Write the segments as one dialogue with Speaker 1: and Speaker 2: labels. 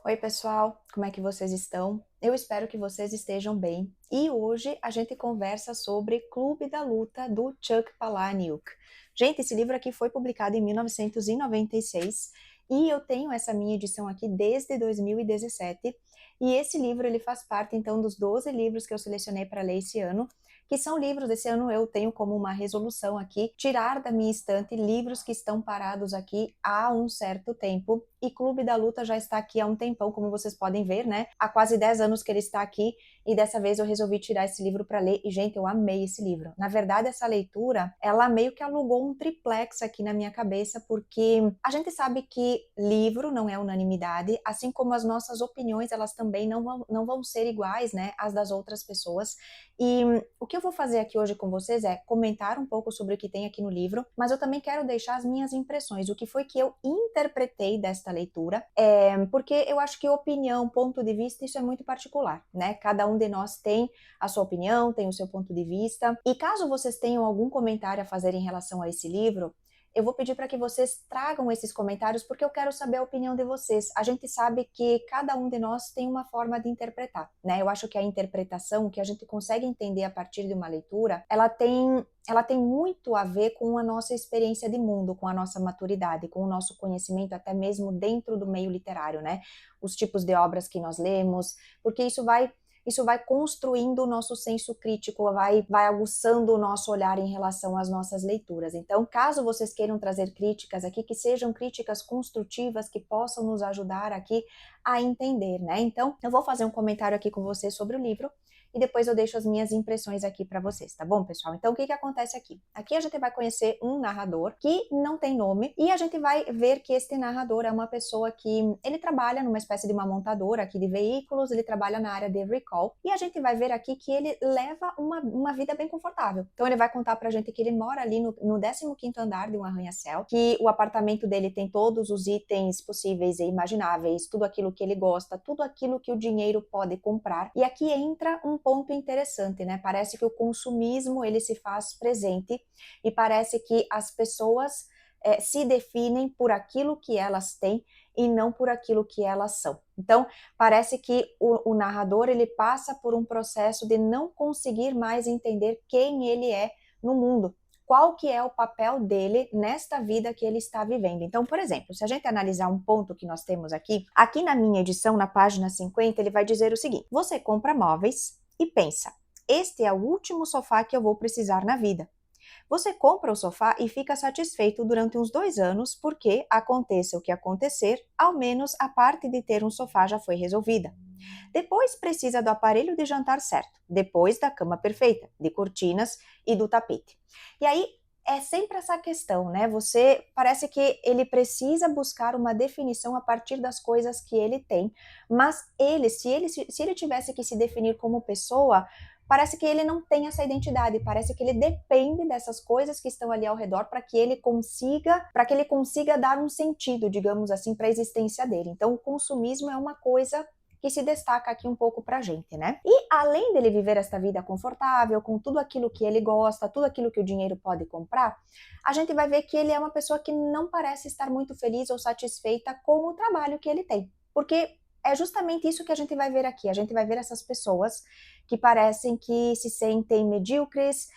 Speaker 1: Oi, pessoal, como é que vocês estão? Eu espero que vocês estejam bem. E hoje a gente conversa sobre Clube da Luta do Chuck Palahniuk. Gente, esse livro aqui foi publicado em 1996 e eu tenho essa minha edição aqui desde 2017. E esse livro ele faz parte então dos 12 livros que eu selecionei para ler esse ano, que são livros desse ano eu tenho como uma resolução aqui tirar da minha estante livros que estão parados aqui há um certo tempo. E Clube da Luta já está aqui há um tempão, como vocês podem ver, né? Há quase 10 anos que ele está aqui e dessa vez eu resolvi tirar esse livro para ler e, gente, eu amei esse livro. Na verdade, essa leitura, ela meio que alugou um triplex aqui na minha cabeça, porque a gente sabe que livro não é unanimidade, assim como as nossas opiniões, elas também não vão ser iguais, né, às das outras pessoas. E o que eu vou fazer aqui hoje com vocês é comentar um pouco sobre o que tem aqui no livro, mas eu também quero deixar as minhas impressões, o que foi que eu interpretei desta leitura, porque eu acho que opinião, ponto de vista, isso é muito particular, né? Cada um de nós tem a sua opinião, tem o seu ponto de vista, e caso vocês tenham algum comentário a fazer em relação a esse livro, eu vou pedir para que vocês tragam esses comentários, porque eu quero saber a opinião de vocês. A gente sabe que cada um de nós tem uma forma de interpretar, né? Eu acho que a interpretação que a gente consegue entender a partir de uma leitura, ela tem muito a ver com a nossa experiência de mundo, com a nossa maturidade, com o nosso conhecimento, até mesmo dentro do meio literário, né? Os tipos de obras que nós lemos, porque isso vai construindo o nosso senso crítico, vai aguçando o nosso olhar em relação às nossas leituras. Então, caso vocês queiram trazer críticas aqui, que sejam críticas construtivas, que possam nos ajudar aqui a entender, né? Então, eu vou fazer um comentário aqui com vocês sobre o livro, e depois eu deixo as minhas impressões aqui para vocês, tá bom, pessoal? Então, o que acontece aqui? Aqui a gente vai conhecer um narrador que não tem nome e a gente vai ver que este narrador é uma pessoa que ele trabalha numa espécie de uma montadora aqui de veículos, ele trabalha na área de recall e a gente vai ver aqui que ele leva uma vida bem confortável. Então, ele vai contar pra gente que ele mora ali no 15º andar de um arranha-céu, que o apartamento dele tem todos os itens possíveis e imagináveis, tudo aquilo que ele gosta, tudo aquilo que o dinheiro pode comprar. E aqui entra um ponto interessante, né? Parece que o consumismo ele se faz presente e parece que as pessoas se definem por aquilo que elas têm e não por aquilo que elas são. Então, parece que o narrador ele passa por um processo de não conseguir mais entender quem ele é no mundo. Qual que é o papel dele nesta vida que ele está vivendo. Então, por exemplo, se a gente analisar um ponto que nós temos aqui na minha edição, na página 50, ele vai dizer o seguinte: você compra móveis e pensa, este é o último sofá que eu vou precisar na vida. Você compra o sofá e fica satisfeito durante uns 2 anos porque, aconteça o que acontecer, ao menos a parte de ter um sofá já foi resolvida. Depois precisa do aparelho de jantar certo, depois da cama perfeita, de cortinas e do tapete. E aí é sempre essa questão, né? Você parece que ele precisa buscar uma definição a partir das coisas que ele tem, mas se ele tivesse que se definir como pessoa, parece que ele não tem essa identidade, parece que ele depende dessas coisas que estão ali ao redor para que ele consiga dar um sentido, digamos assim, para a existência dele. Então, o consumismo é uma coisa que se destaca aqui um pouco pra gente, né? E além dele viver esta vida confortável, com tudo aquilo que ele gosta, tudo aquilo que o dinheiro pode comprar, a gente vai ver que ele é uma pessoa que não parece estar muito feliz ou satisfeita com o trabalho que ele tem. Porque é justamente isso que a gente vai ver aqui. A gente vai ver essas pessoas que parecem que se sentem medíocres,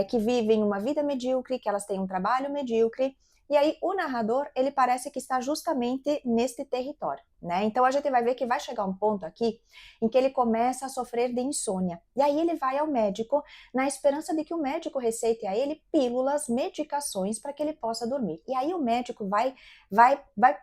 Speaker 1: que vivem uma vida medíocre, que elas têm um trabalho medíocre. E aí o narrador, ele parece que está justamente neste território, né? Então a gente vai ver que vai chegar um ponto aqui em que ele começa a sofrer de insônia. E aí ele vai ao médico na esperança de que o médico receite a ele pílulas, medicações para que ele possa dormir. E aí o médico vai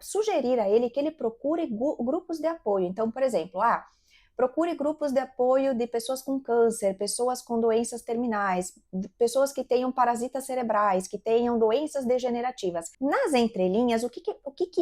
Speaker 1: sugerir a ele que ele procure grupos de apoio. Então, por exemplo, procure grupos de apoio de pessoas com câncer, pessoas com doenças terminais, pessoas que tenham parasitas cerebrais, que tenham doenças degenerativas. Nas entrelinhas, o que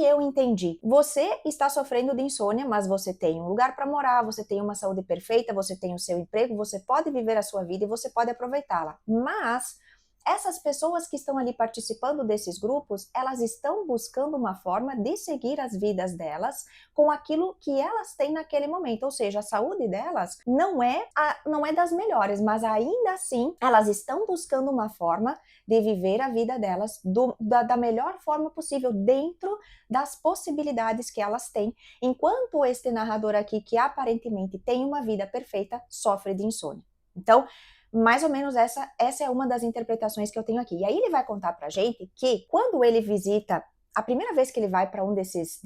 Speaker 1: eu entendi? Você está sofrendo de insônia, mas você tem um lugar para morar, você tem uma saúde perfeita, você tem o seu emprego, você pode viver a sua vida e você pode aproveitá-la. Mas essas pessoas que estão ali participando desses grupos, elas estão buscando uma forma de seguir as vidas delas com aquilo que elas têm naquele momento, ou seja, a saúde delas não é das melhores, mas ainda assim elas estão buscando uma forma de viver a vida delas da melhor forma possível, dentro das possibilidades que elas têm, enquanto este narrador aqui, que aparentemente tem uma vida perfeita, sofre de insônia. Então, mais ou menos essa é uma das interpretações que eu tenho aqui. E aí ele vai contar pra gente que quando ele visita, a primeira vez que ele vai para um desses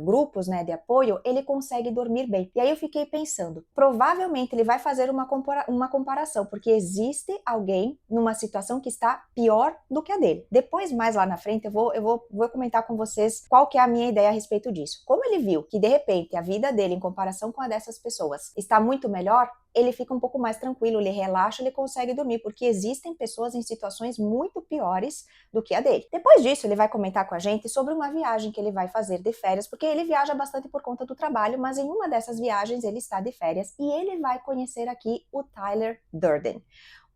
Speaker 1: grupos, né, de apoio, ele consegue dormir bem. E aí eu fiquei pensando, provavelmente ele vai fazer uma comparação, porque existe alguém numa situação que está pior do que a dele. Depois, mais lá na frente, eu vou comentar com vocês qual que é a minha ideia a respeito disso. Como ele viu que, de repente, a vida dele, em comparação com a dessas pessoas, está muito melhor, ele fica um pouco mais tranquilo, ele relaxa, ele consegue dormir, porque existem pessoas em situações muito piores do que a dele. Depois disso, ele vai comentar com a gente sobre uma viagem que ele vai fazer de férias, porque ele viaja bastante por conta do trabalho, mas em uma dessas viagens ele está de férias e ele vai conhecer aqui o Tyler Durden.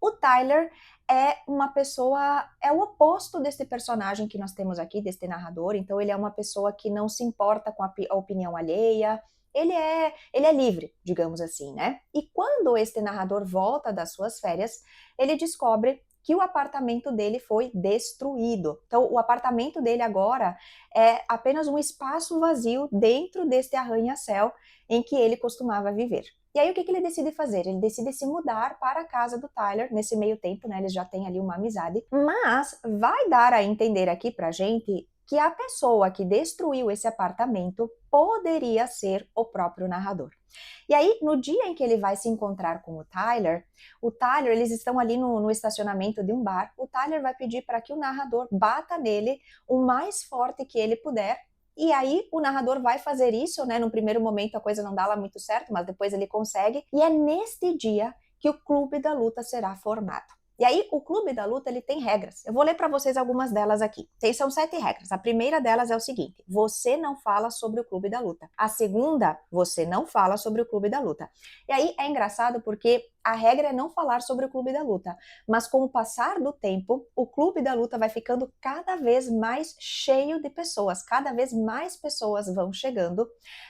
Speaker 1: O Tyler é uma pessoa, é o oposto desse personagem que nós temos aqui, deste narrador. Então ele é uma pessoa que não se importa com a opinião alheia, ele é livre, digamos assim, né? E quando este narrador volta das suas férias, ele descobre que o apartamento dele foi destruído. Então, o apartamento dele agora é apenas um espaço vazio dentro deste arranha-céu em que ele costumava viver. E aí, o que ele decide fazer? Ele decide se mudar para a casa do Tyler, nesse meio tempo, né? Eles já têm ali uma amizade, mas vai dar a entender aqui pra gente que a pessoa que destruiu esse apartamento poderia ser o próprio narrador. E aí, no dia em que ele vai se encontrar com o Tyler, eles estão ali no estacionamento de um bar, o Tyler vai pedir para que o narrador bata nele o mais forte que ele puder, e aí o narrador vai fazer isso, né? No primeiro momento a coisa não dá lá muito certo, mas depois ele consegue, e é neste dia que o Clube da Luta será formado. E aí, o Clube da Luta, ele tem regras. Eu vou ler para vocês algumas delas aqui. São 7 regras. A primeira delas é o seguinte: você não fala sobre o Clube da Luta. A segunda, você não fala sobre o Clube da Luta. E aí, é engraçado porque a regra é não falar sobre o Clube da Luta, mas com o passar do tempo, o Clube da Luta vai ficando cada vez mais cheio de pessoas, cada vez mais pessoas vão chegando,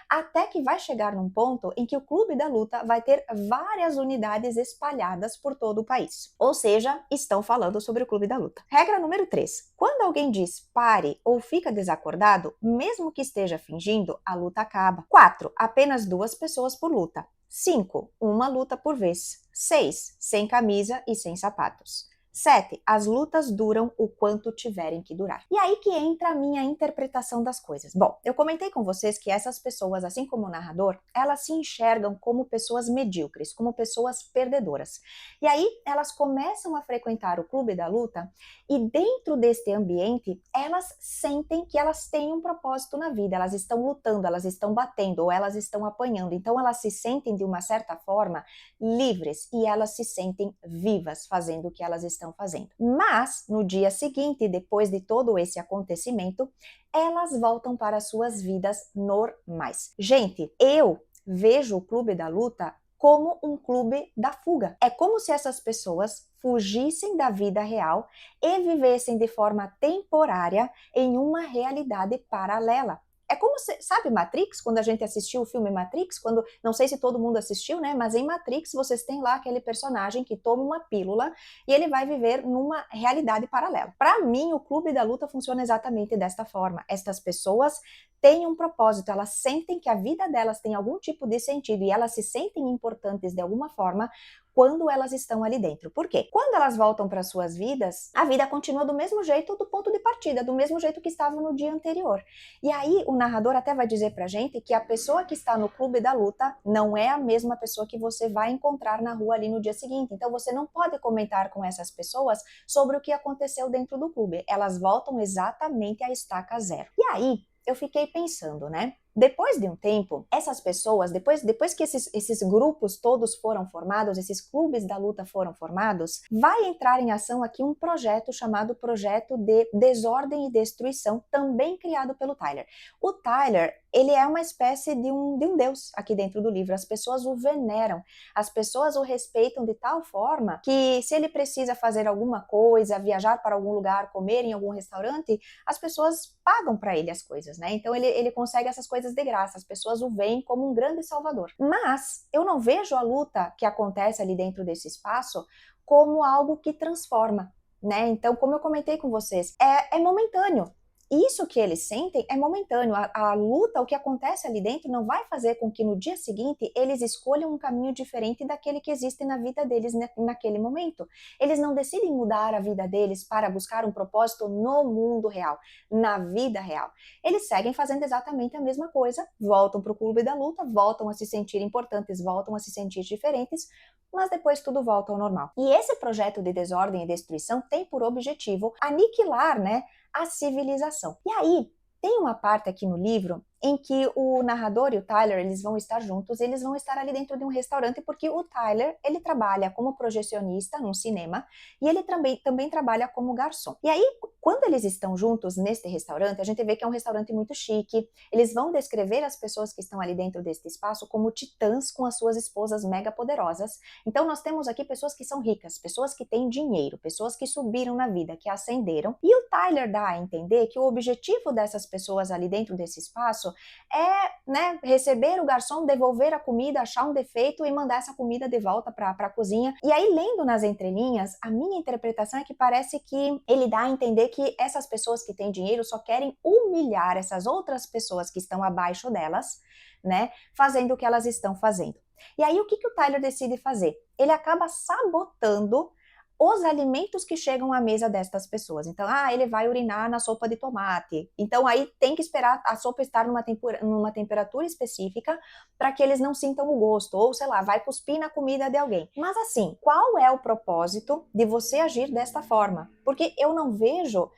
Speaker 1: até que vai chegar num ponto em que o Clube da Luta vai ter várias unidades espalhadas por todo o país. Ou seja, estão falando sobre o Clube da Luta. Regra número 3. Quando alguém diz pare ou fica desacordado, mesmo que esteja fingindo, a luta acaba. 4. Apenas 2 pessoas por luta. 5. Uma luta por vez. 6. Sem camisa e sem sapatos. 7. As lutas duram o quanto tiverem que durar. E aí que entra a minha interpretação das coisas. Bom, eu comentei com vocês que essas pessoas, assim como o narrador, elas se enxergam como pessoas medíocres, como pessoas perdedoras. E aí elas começam a frequentar o Clube da Luta e dentro deste ambiente, elas sentem que elas têm um propósito na vida, elas estão lutando, elas estão batendo ou elas estão apanhando. Então elas se sentem de uma certa forma livres e elas se sentem vivas fazendo o que elas estão fazendo. Mas, no dia seguinte, depois de todo esse acontecimento, elas voltam para suas vidas normais. Gente, eu vejo o Clube da Luta como um clube da fuga. É como se essas pessoas fugissem da vida real e vivessem de forma temporária em uma realidade paralela. É como, sabe Matrix, quando a gente assistiu o filme Matrix, quando, não sei se todo mundo assistiu, né, mas em Matrix vocês têm lá aquele personagem que toma uma pílula e ele vai viver numa realidade paralela. Para mim, o Clube da Luta funciona exatamente desta forma. Estas pessoas têm um propósito, elas sentem que a vida delas tem algum tipo de sentido e elas se sentem importantes de alguma forma quando elas estão ali dentro. Por quê? Quando elas voltam para suas vidas, a vida continua do mesmo jeito do ponto de partida, do mesmo jeito que estava no dia anterior. E aí o narrador até vai dizer pra gente que a pessoa que está no Clube da Luta não é a mesma pessoa que você vai encontrar na rua ali no dia seguinte. Então você não pode comentar com essas pessoas sobre o que aconteceu dentro do clube. Elas voltam exatamente à estaca zero. E aí eu fiquei pensando, né? Depois de um tempo, essas pessoas, depois que esses grupos todos foram formados, esses clubes da luta foram formados, vai entrar em ação aqui um projeto chamado Projeto de Desordem e Destruição, também criado pelo Tyler. O Tyler, ele é uma espécie de um deus aqui dentro do livro. As pessoas o veneram, as pessoas o respeitam de tal forma que se ele precisa fazer alguma coisa, viajar para algum lugar, comer em algum restaurante, as pessoas pagam para ele as coisas, né? Então ele consegue essas coisas de graça, as pessoas o veem como um grande salvador. Mas eu não vejo a luta que acontece ali dentro desse espaço como algo que transforma, né? Então, como eu comentei com vocês, é momentâneo. Isso que eles sentem é momentâneo. A luta, o que acontece ali dentro, não vai fazer com que no dia seguinte eles escolham um caminho diferente daquele que existe na vida deles naquele momento. Eles não decidem mudar a vida deles para buscar um propósito no mundo real, na vida real. Eles seguem fazendo exatamente a mesma coisa, voltam para o clube da luta, voltam a se sentir importantes, voltam a se sentir diferentes, mas depois tudo volta ao normal. E esse projeto de desordem e destruição tem por objetivo aniquilar, né, a civilização. E aí, tem uma parte aqui no livro em que o narrador e o Tyler, eles vão estar juntos, eles vão estar ali dentro de um restaurante, porque o Tyler, ele trabalha como projecionista num cinema, e ele também trabalha como garçom. E aí, quando eles estão juntos neste restaurante, a gente vê que é um restaurante muito chique, eles vão descrever as pessoas que estão ali dentro deste espaço como titãs com as suas esposas mega poderosas. Então nós temos aqui pessoas que são ricas, pessoas que têm dinheiro, pessoas que subiram na vida, que ascenderam, e o Tyler dá a entender que o objetivo dessas pessoas ali dentro desse espaço é, né, receber o garçom, devolver a comida, achar um defeito e mandar essa comida de volta para a cozinha. E aí, lendo nas entrelinhas, a minha interpretação é que parece que ele dá a entender que essas pessoas que têm dinheiro só querem humilhar essas outras pessoas que estão abaixo delas, né, fazendo o que elas estão fazendo. E aí, o que o Tyler decide fazer? Ele acaba sabotando os alimentos que chegam à mesa destas pessoas. Então, ele vai urinar na sopa de tomate. Então, aí tem que esperar a sopa estar numa temperatura específica para que eles não sintam o gosto. Ou, sei lá, vai cuspir na comida de alguém. Mas assim, qual é o propósito de você agir desta forma? Porque eu não vejo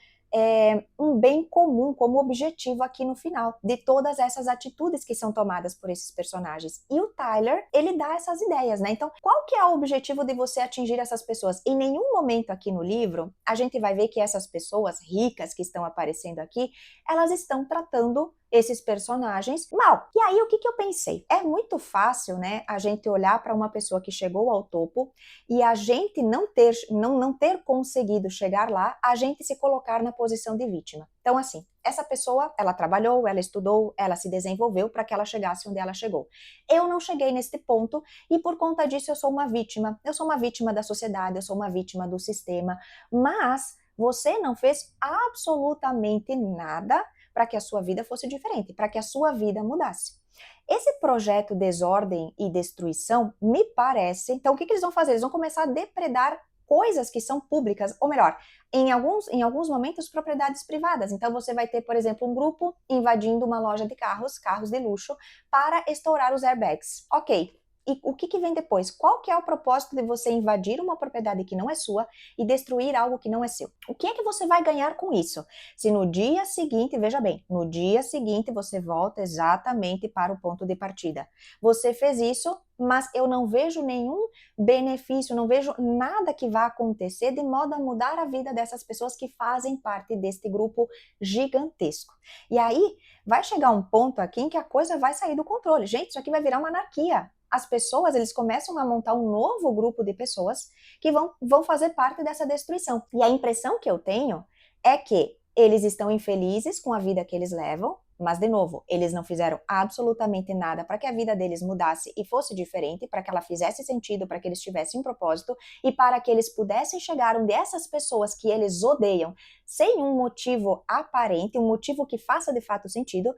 Speaker 1: um bem comum como objetivo aqui no final de todas essas atitudes que são tomadas por esses personagens. E o Tyler, ele dá essas ideias, né? Então, qual que é o objetivo de você atingir essas pessoas? Em nenhum momento aqui no livro, a gente vai ver que essas pessoas ricas que estão aparecendo aqui, elas estão tratando esses personagens mal. E aí, o que eu pensei? É muito fácil, né, a gente olhar para uma pessoa que chegou ao topo e a gente não ter conseguido chegar lá, a gente se colocar na posição de vítima. Então, assim, essa pessoa, ela trabalhou, ela estudou, ela se desenvolveu para que ela chegasse onde ela chegou. Eu não cheguei nesse ponto e por conta disso eu sou uma vítima. Eu sou uma vítima da sociedade, eu sou uma vítima do sistema, mas você não fez absolutamente nada para que a sua vida fosse diferente, para que a sua vida mudasse. Esse projeto Desordem e Destruição me parece... Então, o que eles vão fazer? Eles vão começar a depredar coisas que são públicas, ou melhor, em alguns momentos, propriedades privadas. Então, você vai ter, por exemplo, um grupo invadindo uma loja de carros de luxo, para estourar os airbags. Ok. E o que vem depois? Qual que é o propósito de você invadir uma propriedade que não é sua e destruir algo que não é seu? O que é que você vai ganhar com isso? Se no dia seguinte, veja bem, no dia seguinte você volta exatamente para o ponto de partida. Você fez isso, mas eu não vejo nenhum benefício, não vejo nada que vá acontecer de modo a mudar a vida dessas pessoas que fazem parte deste grupo gigantesco. E aí, vai chegar um ponto aqui em que a coisa vai sair do controle. Gente, isso aqui vai virar uma anarquia. As pessoas, eles começam a montar um novo grupo de pessoas que vão fazer parte dessa destruição. E a impressão que eu tenho é que eles estão infelizes com a vida que eles levam, mas, de novo, eles não fizeram absolutamente nada para que a vida deles mudasse e fosse diferente, para que ela fizesse sentido, para que eles tivessem um propósito e para que eles pudessem chegar onde essas pessoas que eles odeiam, sem um motivo aparente, um motivo que faça de fato sentido,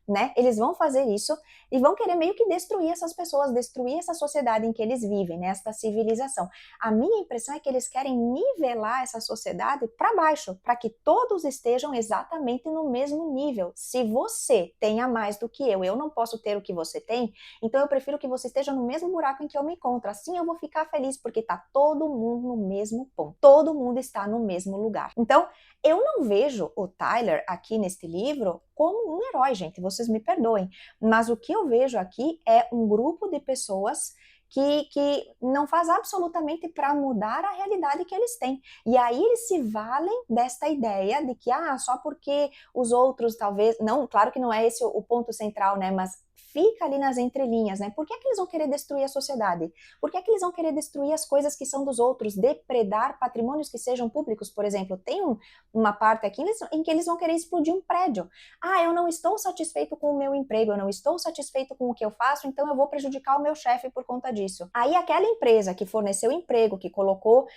Speaker 1: né? Eles vão fazer isso e vão querer meio que destruir essas pessoas, destruir essa sociedade em que eles vivem, né? Esta civilização. A minha impressão é que eles querem nivelar essa sociedade para baixo, para que todos estejam exatamente no mesmo nível. Se você tenha mais do que eu não posso ter o que você tem, então eu prefiro que você esteja no mesmo buraco em que eu me encontro. Assim eu vou ficar feliz, porque tá todo mundo no mesmo ponto. Todo mundo está no mesmo lugar. Então, eu não vejo o Tyler aqui neste livro como um herói, gente. vocês me perdoem, mas o que eu vejo aqui é um grupo de pessoas que não faz absolutamente para mudar a realidade que eles têm. E aí eles se valem desta ideia de que, só porque os outros talvez, não, claro que não é esse o ponto central, né, mas fica ali nas entrelinhas, né? Por que é que eles vão querer destruir a sociedade? Por que é que eles vão querer destruir as coisas que são dos outros, depredar patrimônios que sejam públicos, por exemplo? Tem uma parte aqui em que eles vão querer explodir um prédio. Eu não estou satisfeito com o meu emprego, eu não estou satisfeito com o que eu faço, então eu vou prejudicar o meu chefe por conta disso. Aí aquela empresa que forneceu emprego, que colocou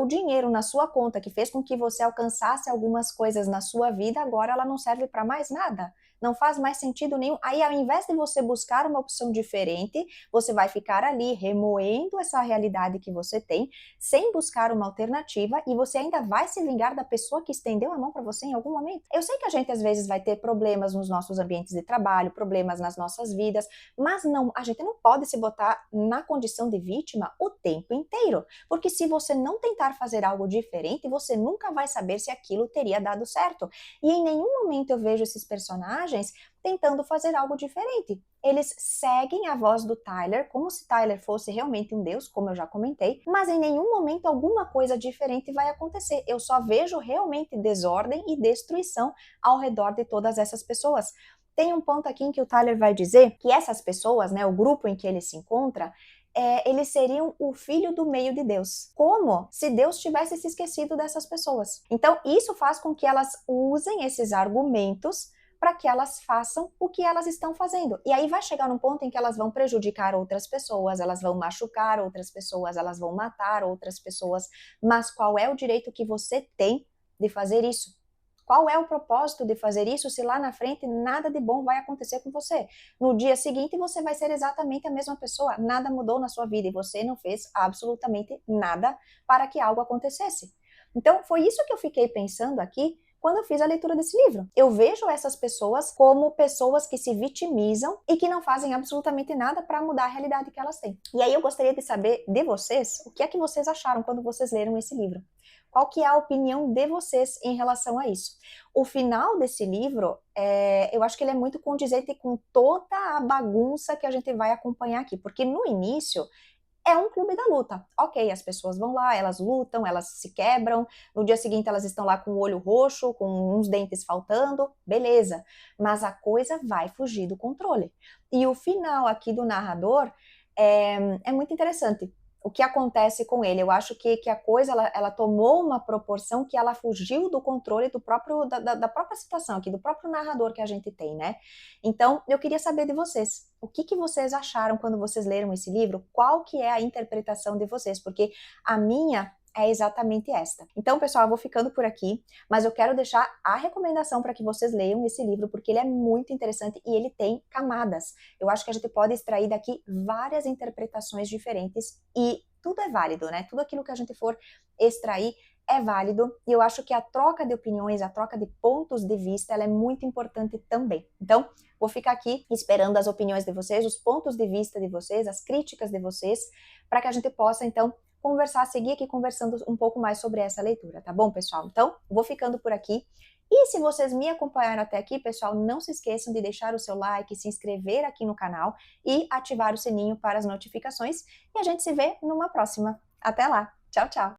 Speaker 1: o dinheiro na sua conta, que fez com que você alcançasse algumas coisas na sua vida, agora ela não serve para mais nada. Não faz mais sentido nenhum. Aí, ao invés de você buscar uma opção diferente, você vai ficar ali remoendo essa realidade que você tem, sem buscar uma alternativa, e você ainda vai se vingar da pessoa que estendeu a mão para você em algum momento. Eu sei que a gente às vezes vai ter problemas nos nossos ambientes de trabalho, problemas nas nossas vidas, mas não, a gente não pode se botar na condição de vítima o tempo inteiro, porque se você não tentar fazer algo diferente, você nunca vai saber se aquilo teria dado certo. E em nenhum momento eu vejo esses personagens tentando fazer algo diferente. Eles seguem a voz do Tyler, como se Tyler fosse realmente um deus, como eu já comentei, mas em nenhum momento alguma coisa diferente vai acontecer. Eu só vejo realmente desordem e destruição ao redor de todas essas pessoas. Tem um ponto aqui em que o Tyler vai dizer que essas pessoas, né, o grupo em que ele se encontra, eles seriam o filho do meio de Deus. Como se Deus tivesse se esquecido dessas pessoas. Então, isso faz com que elas usem esses argumentos para que elas façam o que elas estão fazendo. E aí vai chegar num ponto em que elas vão prejudicar outras pessoas, elas vão machucar outras pessoas, elas vão matar outras pessoas. Mas qual é o direito que você tem de fazer isso? Qual é o propósito de fazer isso se lá na frente nada de bom vai acontecer com você? No dia seguinte você vai ser exatamente a mesma pessoa, nada mudou na sua vida e você não fez absolutamente nada para que algo acontecesse. Então foi isso que eu fiquei pensando aqui quando eu fiz a leitura desse livro. Eu vejo essas pessoas como pessoas que se vitimizam e que não fazem absolutamente nada para mudar a realidade que elas têm. E aí eu gostaria de saber de vocês, o que é que vocês acharam quando vocês leram esse livro? Qual que é a opinião de vocês em relação a isso? O final desse livro, eu acho que ele é muito condizente com toda a bagunça que a gente vai acompanhar aqui, porque no início é um clube da luta. Ok, as pessoas vão lá, elas lutam, elas se quebram, no dia seguinte elas estão lá com o olho roxo, com uns dentes faltando, beleza. Mas a coisa vai fugir do controle. E o final aqui do narrador é muito interessante. O que acontece com ele? Eu acho que a coisa ela tomou uma proporção que ela fugiu do controle da própria situação aqui, do próprio narrador que a gente tem, né? Então, eu queria saber de vocês. O que vocês acharam quando vocês leram esse livro? Qual que é a interpretação de vocês? Porque a minha é exatamente esta. Então, pessoal, eu vou ficando por aqui, mas eu quero deixar a recomendação para que vocês leiam esse livro, porque ele é muito interessante e ele tem camadas. Eu acho que a gente pode extrair daqui várias interpretações diferentes e tudo é válido, né? Tudo aquilo que a gente for extrair é válido e eu acho que a troca de opiniões, a troca de pontos de vista, ela é muito importante também. Então, vou ficar aqui esperando as opiniões de vocês, os pontos de vista de vocês, as críticas de vocês, para que a gente possa, então, conversar, seguir aqui conversando um pouco mais sobre essa leitura, tá bom, pessoal? Então, vou ficando por aqui. E se vocês me acompanharam até aqui, pessoal, não se esqueçam de deixar o seu like, se inscrever aqui no canal e ativar o sininho para as notificações. E a gente se vê numa próxima. Até lá. Tchau, tchau.